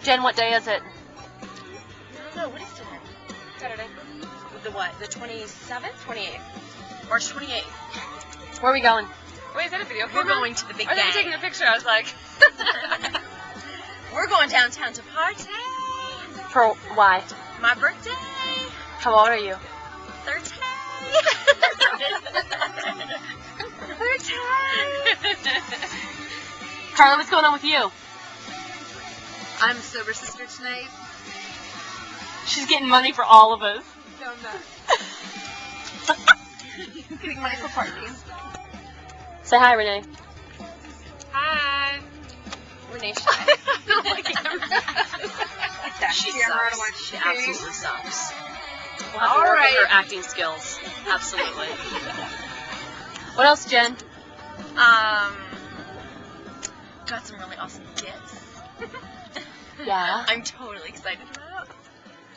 Jen, what day is it? I don't know. What is today? Saturday. The what? The 27th? 28th. March 28th. Where are we going? Wait, is that a video camera? We're going to the big I gang. was taking a picture. I was like, We're going downtown to party. For why? My birthday. How old are you? 13. 13. Carla, what's going on with you? I'm sober sister tonight. She's getting money for all of us. No, I'm not. Getting money for parties. Say hi, Renee. Hi. Renee Shy. I don't like camera. She Camera to sucks. watch She TV. absolutely sucks. We'll have to All work right. on her acting skills. Absolutely. What else, Jen? Got some really awesome gifts. Yeah. I'm totally excited about.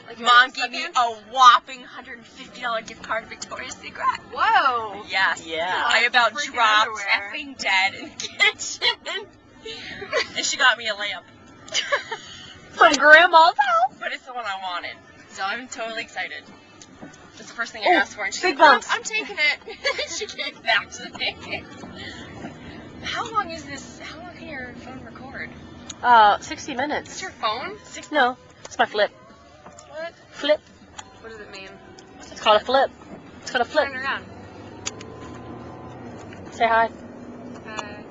Like Mom gave me a whopping $150 gift card to Victoria's Secret. Whoa. Yes. Yeah. I about Freaking dropped underwear. effing dead in the kitchen. And she got me a lamp. From Grandma's house. But it's the one I wanted. So I'm totally excited. That's the first thing I Oh, asked for. And she's big like, bumps. I'm taking it. She gave it back to me. How long is this? How long can your phone record? 60 Is minutes. your phone? No, it's my flip. What? Flip. What does it mean? It's called a flip. It's called a flip. Turn around. Say hi. Hi.